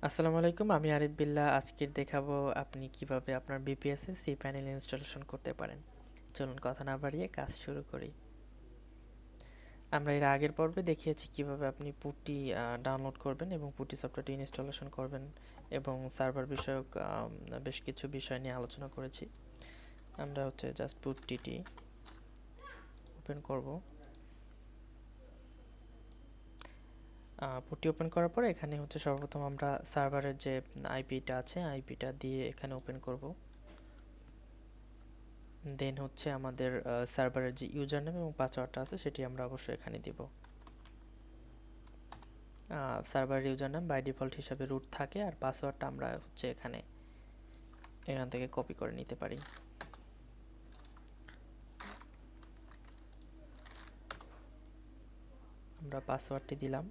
আসসালামু আলাইকুম, আমি আরিফ বিল্লাহ। আজকের দেখাবো আপনি কিভাবে আপনার বিপিএসে সি প্যানেল ইনস্টলেশন করতে পারেন। চলুন কথা না বাড়িয়ে কাজ শুরু করি। আমরা এর আগের পর্বে দেখিয়েছি কিভাবে আপনি পুটি ডাউনলোড করবেন এবং পুটি সফটওয়্যারটি ইনস্টলেশন করবেন এবং সার্ভার বিষয়ক বেশ কিছু বিষয় নিয়ে আলোচনা করেছি। আমরা জাস্ট পুটিটি ওপেন করব। পুটি ওপেন করার পরে এখানে সর্বপ্রথম আমরা সার্ভারের যে আইপিটা আছে আইপিটা দিয়ে এখানে ওপেন করব। দেন আমাদের সার্ভারের যে ইউজার নেম এবং পাসওয়ার্ডটা আছে সেটি আমরা অবশ্যই এখানে দিব। সার্ভারের ইউজার নেম বাই ডিফল্ট হিসাবে রুট থাকে, আর পাসওয়ার্ডটা আমরা এখান থেকে কপি করে নিতে পারি। আমরা পাসওয়ার্ডটি দিলাম।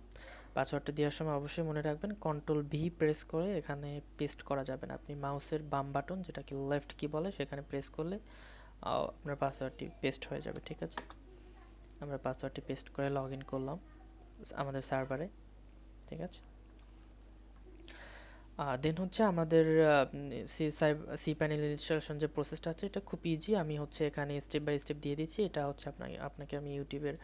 পাসওয়ার্ডটি দেওয়ার সময় অবশ্যই মনে রাখবেন কন্ট্রোল ভি প্রেস করে এখানে পেস্ট করা যাবে না। আপনি মাউসের বাম বাটন, যেটাকে লেফট কি বলে, সেখানে প্রেস করলে আপনার পাসওয়ার্ডটি পেস্ট হয়ে যাবে। ঠিক আছে, আমরা পাসওয়ার্ডটি পেস্ট করে লগ ইন করলাম আমাদের সার্ভারে। ঠিক আছে, দেন আমাদের সি প্যানেল ইনস্টলেশন যে প্রসেসটা আছে এটা খুব ইজি। আমি এখানে স্টেপ বাই স্টেপ দিয়ে দিচ্ছি। এটা আপনাকে আমি ইউটিউবের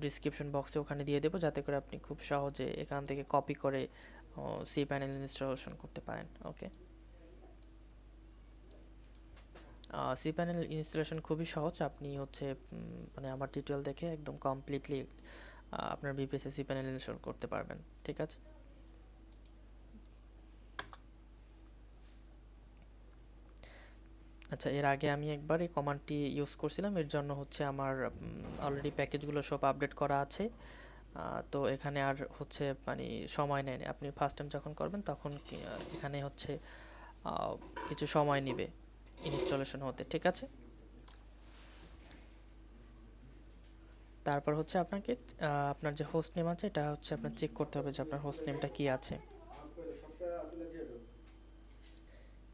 ডিসক্রিপশন বক্সে ওখানে দিয়ে দেবো, যাতে করে আপনি খুব সহজে এখান থেকে কপি করে সি প্যানেল ইনস্টলেশন করতে পারেন। ওকে, সি প্যানেল ইনস্টলেশন খুবই সহজ। আপনি মানে আমার টিউটোরিয়াল দেখে একদম কমপ্লিটলি আপনার বিপিএসে সি প্যানেল ইনস্টল করতে পারবেন। ঠিক আছে, আচ্ছা, এর আগে আমি একবার এই কমান্ডটি ইউজ করছিলাম। এর জন্য আমার অলরেডি প্যাকেজগুলো সব আপডেট করা আছে। তো এখানে আর মানে সময় নেয় না। আপনি ফার্স্ট টাইম যখন করবেন তখন এখানে কিছু সময় নেবে ইনস্টলেশন হতে। ঠিক আছে, তারপর আপনাকে আপনার যে হোস্ট নেম আছে এটা আপনার চেক করতে হবে যে আপনার হোস্ট নেমটা কি আছে।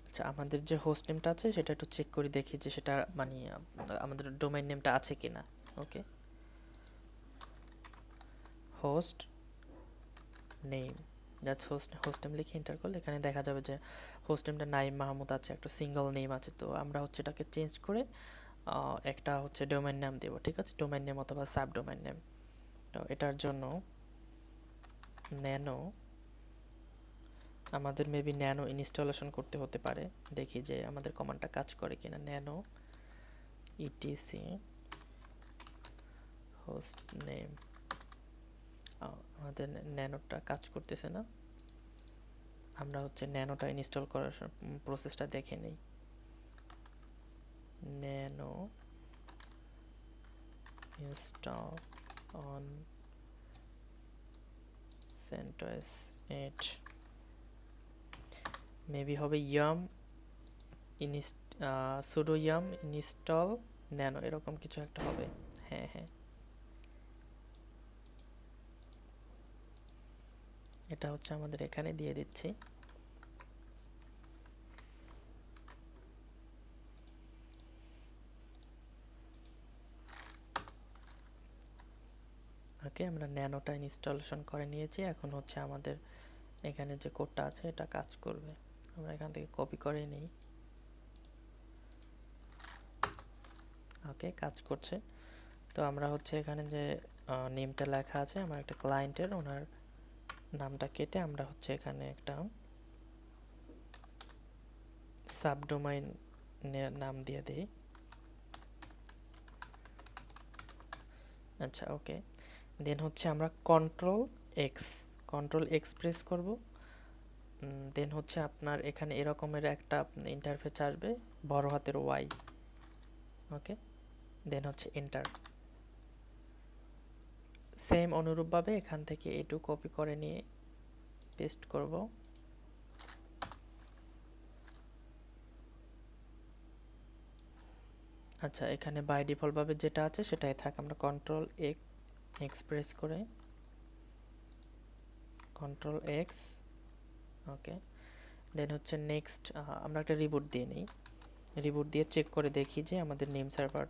আচ্ছা, আমাদের যে হোস্ট নেমটা আছে সেটা একটু চেক করে দেখি যে সেটা মানে আমাদের ডোমেইন নেমটা আছে কিনা। Okay, host name, that's host name লিখে এন্টার করলে এখানে দেখা যাবে যে হোস্ট নেমটা নাইম মাহমুদ আছে, একটা সিঙ্গেল নেম আছে। তো আমরা এটাকে চেঞ্জ করে একটা ডোমেইন নাম দেব। ঠিক আছে, ডোমেইন নেম অথবা সাব ডোমেইন নেম। তো এটার জন্য ন্যানো, আমাদের মেবি ন্যানো ইনস্টলেশন করতে হতে পারে। দেখি যে আমাদের কমান্ডটা কাজ করে কিনা। ন্যানো ইটিসি হোস্ট নেম, আমাদের ন্যানোটা কাজ করতেছে না। আমরা ন্যানোটা ইনস্টল করার প্রসেসটা দেখে নেই। Nano install on CentOS 8, maybe হবে yum sudo yum install nano, এরকম কিছু একটা হবে। হ্যাঁ হ্যাঁ, এটা আমাদের এখানে দিয়ে দিচ্ছি। ওকে, আমরা ন্যানোটা ইনস্টলেশন করে নিয়েছি। এখন আমাদের এখানে যে কোডটা আছে এটা কাজ করবে। আমরা এখান থেকে কপি করে নিই। ওকে, কাজ করছে। তো আমরা এখানে যে নেমটা লেখা আছে আমার একটা ক্লায়েন্টের, ওনার নামটা কেটে আমরা এখানে একটা সাবডোমাইনের নাম দিয়ে দিই। আচ্ছা, ওকে, দেন আমরা কন্ট্রোল এক্স প্রেস করব। দেন আপনার এখানে এরকমের একটা ইন্টারফেস আসবে, বড় হাতের ওয়াই। ওকে, দেন এন্টার। সেম অনুরূপভাবে এখান থেকে এটু কপি করে নিয়ে পেস্ট করব। আচ্ছা, এখানে বাই ডিফল্ট ভাবে যেটা আছে সেটাই থাক। আমরা কন্ট্রোল এক্স প্রেস করে কন্ট্রোল এক্স। ওকে, দেন নেক্সট আমরা একটা রিবুট দিয়ে নিই। রিবুট দিয়ে চেক করে দেখি যে আমাদের নেম সার্ভার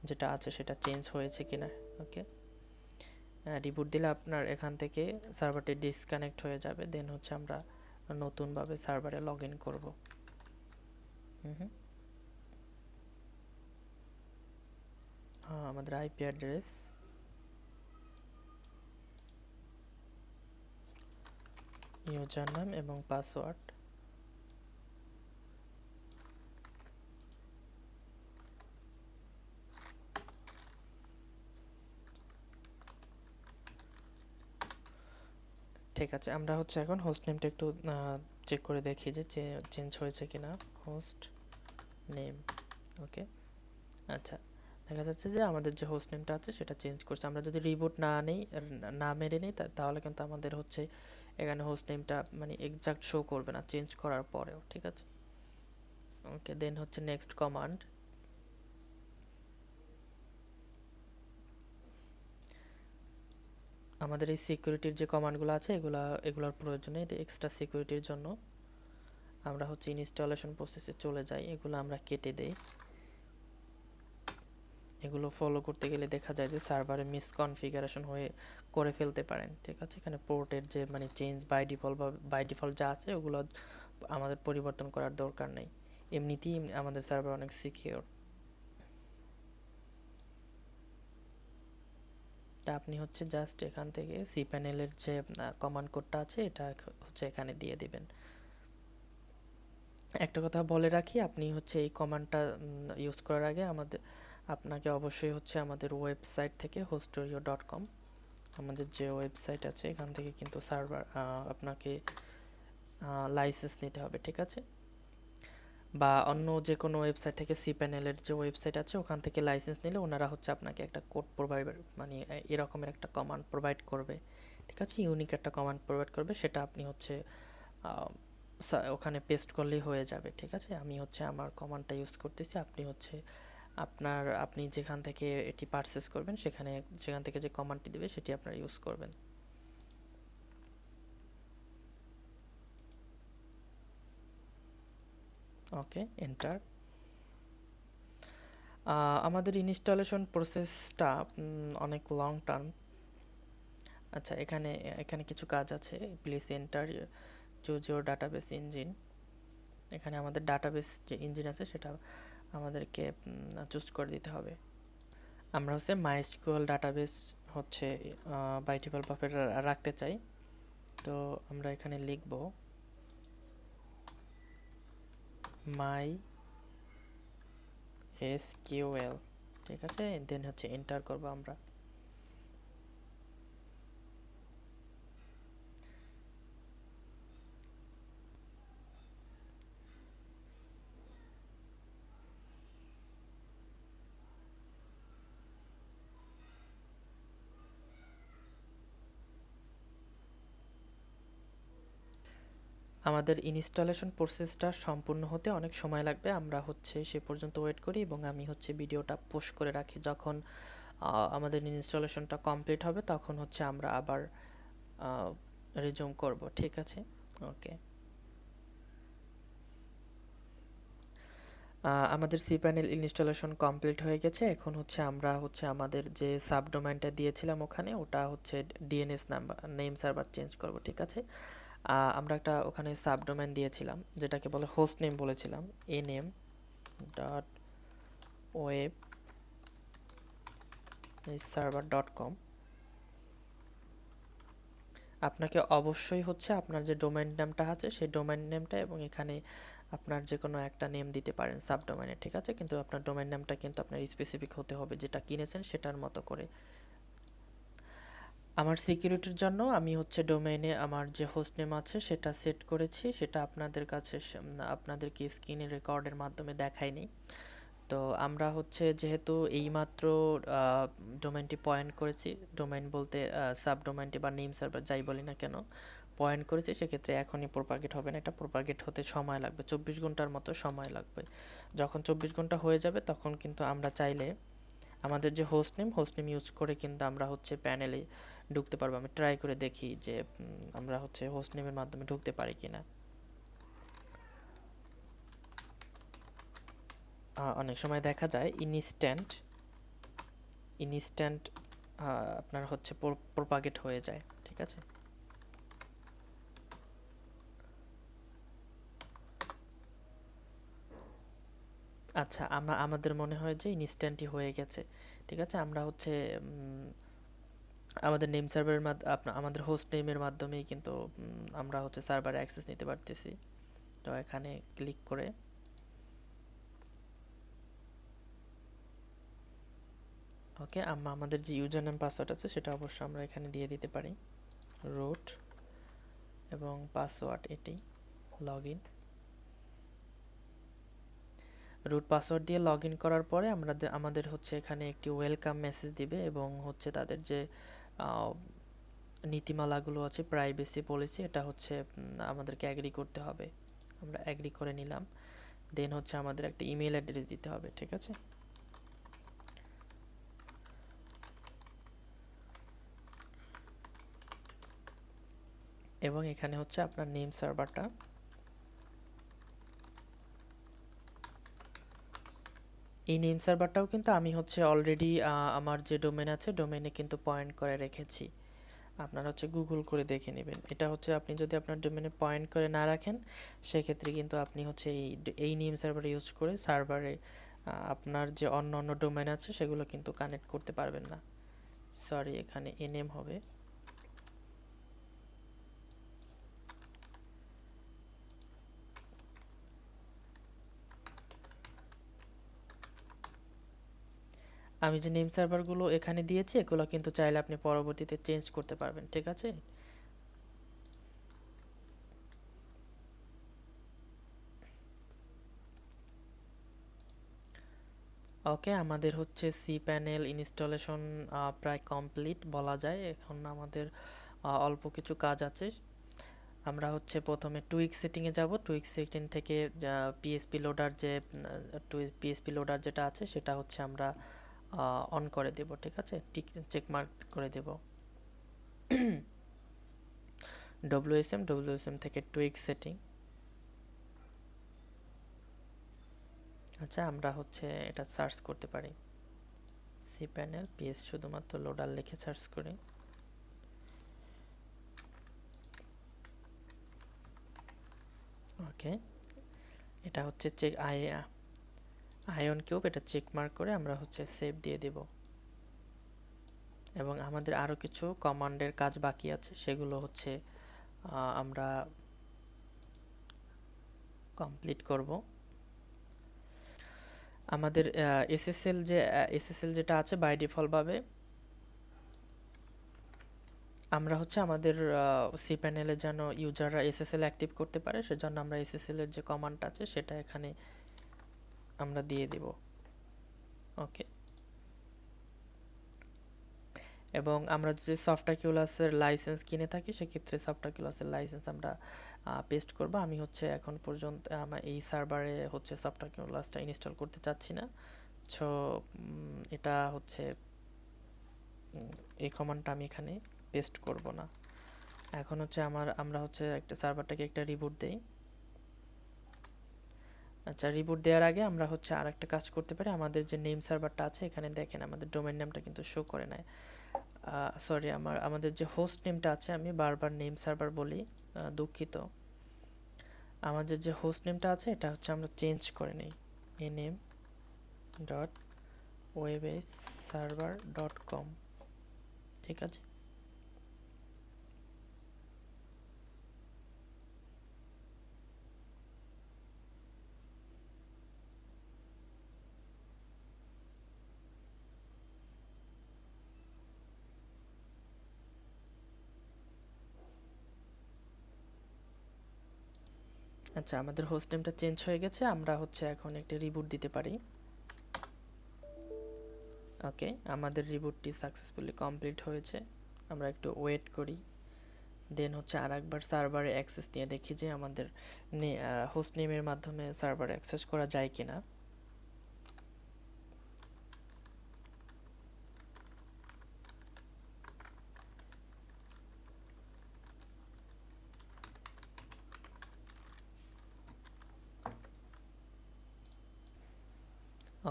যেটা আছে সেটা চেঞ্জ হয়েছে কিনা। ওকে, রিবুট দিলে আপনার এখান থেকে সার্ভারটি ডিসকানেক্ট হয়ে যাবে। দেন আমরা নতুনভাবে সার্ভারে লগ ইন করবো। আমাদের আইপি অ্যাড্রেস, ইউজার নাম এবং পাসওয়ার্ড। ঠিক আছে, আমরা হচ্ছে এখন হোস্ট নেমটা একটু চেক করে দেখি যে চেঞ্জ হয়েছে কিনা। হোস্ট নেম, ওকে। আচ্ছা, দেখা যাচ্ছে যে আমাদের যে হোস্ট নেমটা আছে সেটা চেঞ্জ করছে। আমরা যদি রিবুট না মেরে নিই তাহলে কিন্তু আমাদের হচ্ছে এখানে হোস্ট নেমটা মানে এক্সাক্ট শো করবে না চেঞ্জ করার পরেও। ঠিক আছে, ওকে। দেন হচ্ছে নেক্সট কমান্ড। আমাদের এই সিকিউরিটির যে কমান্ডগুলো আছে এগুলোর প্রয়োজনে এক্সট্রা সিকিউরিটির জন্য আমরা হচ্ছে ইনস্টলেশন প্রসেসে চলে যাই, এগুলো আমরা কেটে দেই। এগুলো ফলো করতে গেলে দেখা যায় যে সার্ভারে মিসকনফিগারেশন করে ফেলতে পারেন। ঠিক আছে, এখানে পোর্টের যে মানে চেঞ্জ বাই ডিফল্ট যা আছে ওগুলো আমাদের পরিবর্তন করার দরকার নেই, এমনিতেই আমাদের সার্ভার অনেক সিকিউর। তা আপনি হচ্ছে জাস্ট এখান থেকে cpanel-এর যে কমান্ড কোডটা আছে এটা হচ্ছে এখানে দিয়ে দিবেন। একটা কথা বলে রাখি, আপনি হচ্ছে এই কমান্ডটা ইউজ করার আগে আপনাকে অবশ্যই হচ্ছে আমাদের ওয়েবসাইট থেকে hostorio.com, আমাদের যে ওয়েবসাইট আছে এখান থেকে কিন্তু সার্ভার আপনাকে লাইসেন্স নিতে হবে। ঠিক আছে, বা অন্য যে কোনো ওয়েবসাইট থেকে cpanel-এর যে ওয়েবসাইট আছে ওখান থেকে লাইসেন্স নিলে ওনারা হচ্ছে আপনাকে একটা কোড প্রোভাইড মানে এরকমের একটা কমান্ড প্রোভাইড করবে। ঠিক আছে, ইউনিক একটা কমান্ড প্রোভাইড করবে, সেটা আপনি হচ্ছে ওখানে পেস্ট করলেই হয়ে যাবে। ঠিক আছে, আমি হচ্ছে আমার কমান্ডটা ইউজ করতেছি, আপনি হচ্ছে আপনি যেখান থেকে এটি পারচেস করবেন সেখান থেকে যে কমান্ডটি দেবে সেটি আপনারা ইউজ করবেন। ওকে, এন্টার। আমাদের ইনস্টলেশন প্রসেসটা অনেক লং টার্ম। আচ্ছা, এখানে কিছু কাজ আছে। Please enter choose your database engine. এখানে আমাদের ডাটাবেস যে ইঞ্জিন আছে সেটা আমাদেরকে চুজ করে দিতে হবে। আমরা হচ্ছে মাইস্কুয়েল ডাটাবেস হচ্ছে বাই ডিফল্টভাবে রাখতে চাই, তো আমরা এখানে লিখব মাই এসকিউএল। ঠিক আছে, দেন হচ্ছে এন্টার করব আমরা। আমাদের ইনস্টলেশন প্রসেসটা সম্পূর্ণ হতে অনেক সময় লাগবে, আমরা হচ্ছে সে পর্যন্ত ওয়েট করি এবং আমি হচ্ছে ভিডিওটা পোস্ট করে রাখি। যখন আমাদের ইনস্টলেশনটা কমপ্লিট হবে তখন হচ্ছে আমরা আবার রিজুম করব। ঠিক আছে, ওকে। আমাদের cpanel ইনস্টলেশন কমপ্লিট হয়ে গেছে। এখন হচ্ছে আমরা হচ্ছে আমাদের যে সাবডোমেইনটা দিয়েছিলাম ওখানে ওটা হচ্ছে DNS number name server change করব। ঠিক আছে, আমরা একটা ওখানে সাবডোমেইন দিয়েছিলাম যেটাকে বলে হোস্ট নেম বলেছিলাম, aname.web-server.com। আপনাকে অবশ্যই হচ্ছে আপনার যে ডোমেইন নেমটা আছে সেই ডোমেইন নেমটা এবং এখানে আপনার যে কোনো একটা নেম দিতে পারেন সাবডোমেইনে। ঠিক আছে, কিন্তু আপনার ডোমেইন নেমটা কিন্তু আপনার স্পেসিফিক হতে হবে, যেটা কিনেছেন সেটার মতো করে। আমার সিকিউরিটির জন্য আমি হচ্ছে ডোমেইনে আমার যে হোস্ট নেম আছে সেটা সেট করেছি, সেটা আপনাদেরকে স্ক্রিনে রেকর্ডের মাধ্যমে দেখাইনি। তো আমরা হচ্ছে যেহেতু এইমাত্র ডোমেইনটি পয়েন্ট করেছি, ডোমেইন বলতে সাবডোমেইনটি বা নেম সার্ভার যাই বলি না কেন পয়েন্ট করেছি, সেক্ষেত্রে এখনই প্রোপাগেট হবে না, এটা প্রোপাগেট হতে সময় লাগবে, 24 ঘন্টার মতো সময় লাগবে। যখন 24 ঘন্টা হয়ে যাবে তখন কিন্তু আমরা চাইলে আমাদের যে হোস্ট নেম ইউজ করে কিন্তু আমরা হচ্ছে প্যানেলে ঢুকতে পারবো। আমি ট্রাই করে দেখি যে আমরা হচ্ছে হোস্ট নেমের মাধ্যমে ঢুকতে পারি কিনা। অনেক সময় দেখা যায় ইনস্ট্যান্ট আপনার হচ্ছে প্রোপাগেট হয়ে যায়। ঠিক আছে, আচ্ছা, আমাদের মনে হয় যে ইনস্ট্যান্টই হয়ে গেছে। ঠিক আছে, আমরা হচ্ছে আমাদের নেম সার্ভারের আমাদের হোস্ট নেমের মাধ্যমেই কিন্তু আমরা হচ্ছে সার্ভারে অ্যাক্সেস নিতে পারতেছি। তো এখানে ক্লিক করে ওকে, আমাদের যে ইউজার নেম পাসওয়ার্ড আছে সেটা অবশ্য আমরা এখানে দিয়ে দিতে পারি, রুট এবং পাসওয়ার্ড এটি লগ ইন। রুট পাসওয়ার্ড দিয়ে লগ ইন করার পরে আমাদের হচ্ছে এখানে একটি ওয়েলকাম মেসেজ দিবে এবং হচ্ছে তাদের যে নীতিমালাগুলো আছে, প্রাইভেসি পলিসি, এটা হচ্ছে আমাদেরকে অ্যাগ্রি করতে হবে। আমরা অ্যাগ্রি করে নিলাম। দেন হচ্ছে আমাদের একটা ইমেল অ্যাড্রেস দিতে হবে। ঠিক আছে, এবং এখানে হচ্ছে আপনার নেম সার্ভারটা, এই নেম সার্ভারটাও কিন্তু আমি হচ্ছে অলরেডি আমার যে ডোমেন আছে ডোমেনে কিন্তু পয়েন্ট করে রেখেছি। আপনারা হচ্ছে গুগল করে দেখে নেবেন। এটা হচ্ছে আপনি যদি আপনার ডোমেনে পয়েন্ট করে না রাখেন, সেক্ষেত্রে কিন্তু আপনি হচ্ছে এই নেম সার্ভার ইউজ করে সার্ভারে আপনার যে অন্য অন্য ডোমেন আছে সেগুলো কিন্তু কানেক্ট করতে পারবেন না। সরি, এখানে এনএম হবে। আমি যে নেম সার্ভারগুলো এখানে দিয়েছি এগুলো কিন্তু চাইলে আপনি পরবর্তীতে চেঞ্জ করতে পারবেন। ঠিক আছে, ওকে, আমাদের হচ্ছে সি প্যানেল ইনস্টলেশন প্রায় কমপ্লিট বলা যায়। এখন আমাদের অল্প কিছু কাজ আছে। আমরা হচ্ছে প্রথমে টুইক সেটিংয়ে যাব। টুইক সেটিং থেকে পিএসপি লোডার যে পিএসপি লোডার যেটা আছে সেটা হচ্ছে আমরা অন করে দেব। ঠিক আছে, চেক মার্ক করে দেব। ডব্লিউএসএম থেকে টুইক সেটিং। আচ্ছা, আমরা হচ্ছে এটা সার্চ করতে পারি, সি প্যানেল পিএস শুধুমাত্র লোডার লিখে সার্চ করি। ওকে, এটা হচ্ছে চেক আয়ন কিউব, এটা চেক মার্ক করে আমরা হচ্ছে সেভ দিয়ে দেব। এবং আমাদের আরও কিছু কমান্ডের কাজ বাকি আছে, সেগুলো হচ্ছে আমরা কমপ্লিট করব। আমাদের এসএসএল যেটা আছে বাই ডিফল্টভাবে আমরা হচ্ছে আমাদের সি প্যানেলে যেন ইউজাররা এসএসএল অ্যাক্টিভ করতে পারে সেজন্য আমরা এসএসএল এর যে কমান্ডটা আছে সেটা এখানে আমরা দিয়ে দেব। ওকে, এবং আমরা যদি সফটঅ্যাকুলাসের লাইসেন্স কিনে থাকি সেক্ষেত্রে সফটঅ্যাকুলাসের লাইসেন্স আমরা পেস্ট করব। আমি হচ্ছে এখন পর্যন্ত আমার এই সার্ভারে হচ্ছে সফটঅ্যাকুলাসটা ইনস্টল করতে চাচ্ছি না। সো এটা হচ্ছে এই কমান্ডটা আমি এখানে পেস্ট করব না। এখন হচ্ছে আমরা হচ্ছে একটা সার্ভারটাকে একটা রিবুট দেই। আচ্ছা, রিবুট দেওয়ার আগে আমরা হচ্ছে আরেকটা কাজ করতে পারি। আমাদের যে নেম সার্ভারটা আছে এখানে দেখেন আমাদের ডোমেইন নামটা কিন্তু শো করে নেয়। সরি, আমাদের যে হোস্ট নেমটা আছে, আমি বারবার নেম সার্ভার বলি, দুঃখিত। আমাদের যে হোস্ট নেমটা আছে এটা হচ্ছে আমরা চেঞ্জ করে নিই, name.webserver.com। ঠিক আছে, আচ্ছা, আমাদের হোস্ট নেমটা চেঞ্জ হয়ে গেছে। আমরা হচ্ছে এখন একটা রিবুট দিতে পারি। ওকে, আমাদের রিবুটটি সাকসেসফুলি কমপ্লিট হয়েছে। আমরা একটু ওয়েট করি, দেন হচ্ছে আরেকবার সার্ভারে অ্যাক্সেস নিয়ে দেখি যে আমাদের হোস্ট নেমের মাধ্যমে সার্ভারে অ্যাক্সেস করা যায় কিনা।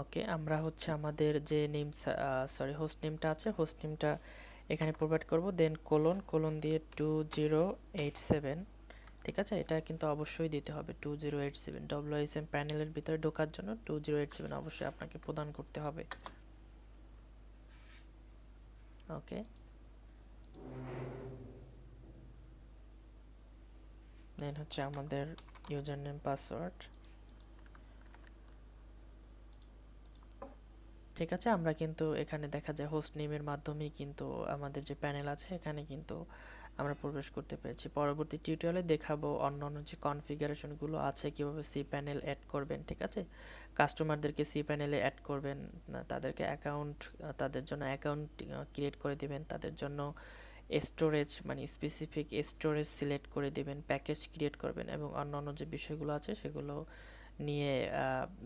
ওকে, আমরা হচ্ছে আমাদের যে হোস্ট নেমটা আছে হোস্ট নেমটা এখানে প্রোভাইড করব, দেন কোলন দিয়ে 2087 ঠিক আছে, এটা কিন্তু অবশ্যই দিতে হবে 2087 ডব্লিউএসএম প্যানেলের ভিতরে ঢোকার জন্য 2087 অবশ্যই আপনাকে প্রদান করতে হবে। ওকে, দেন হচ্ছে আমাদের ইউজার নেম পাসওয়ার্ড। ঠিক আছে, আমরা কিন্তু এখানে দেখা যায় হোস্ট নেমের মাধ্যমেই কিন্তু আমাদের যে প্যানেল আছে এখানে কিন্তু আমরা প্রবেশ করতে পেরেছি। পরবর্তী টিউটোরিয়ালে দেখাবো অন্যান্য যে কনফিগারেশনগুলো আছে কিভাবে সি প্যানেল অ্যাড করবেন। ঠিক আছে, কাস্টমারদেরকে সি প্যানেলে অ্যাড করবেন, তাদেরকে অ্যাকাউন্ট, তাদের জন্য অ্যাকাউন্ট ক্রিয়েট করে দিবেন, তাদের জন্য স্টোরেজ মানে স্পেসিফিক স্টোরেজ সিলেক্ট করে দিবেন, প্যাকেজ ক্রিয়েট করবেন এবং অন্যান্য যে বিষয়গুলো আছে সেগুলো নিয়ে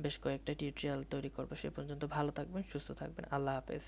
বেশ কয়েকটা টিউটোরিয়াল তৈরি করবো। সে পর্যন্ত ভালো থাকবেন, সুস্থ থাকবেন। আল্লাহ হাফেজ।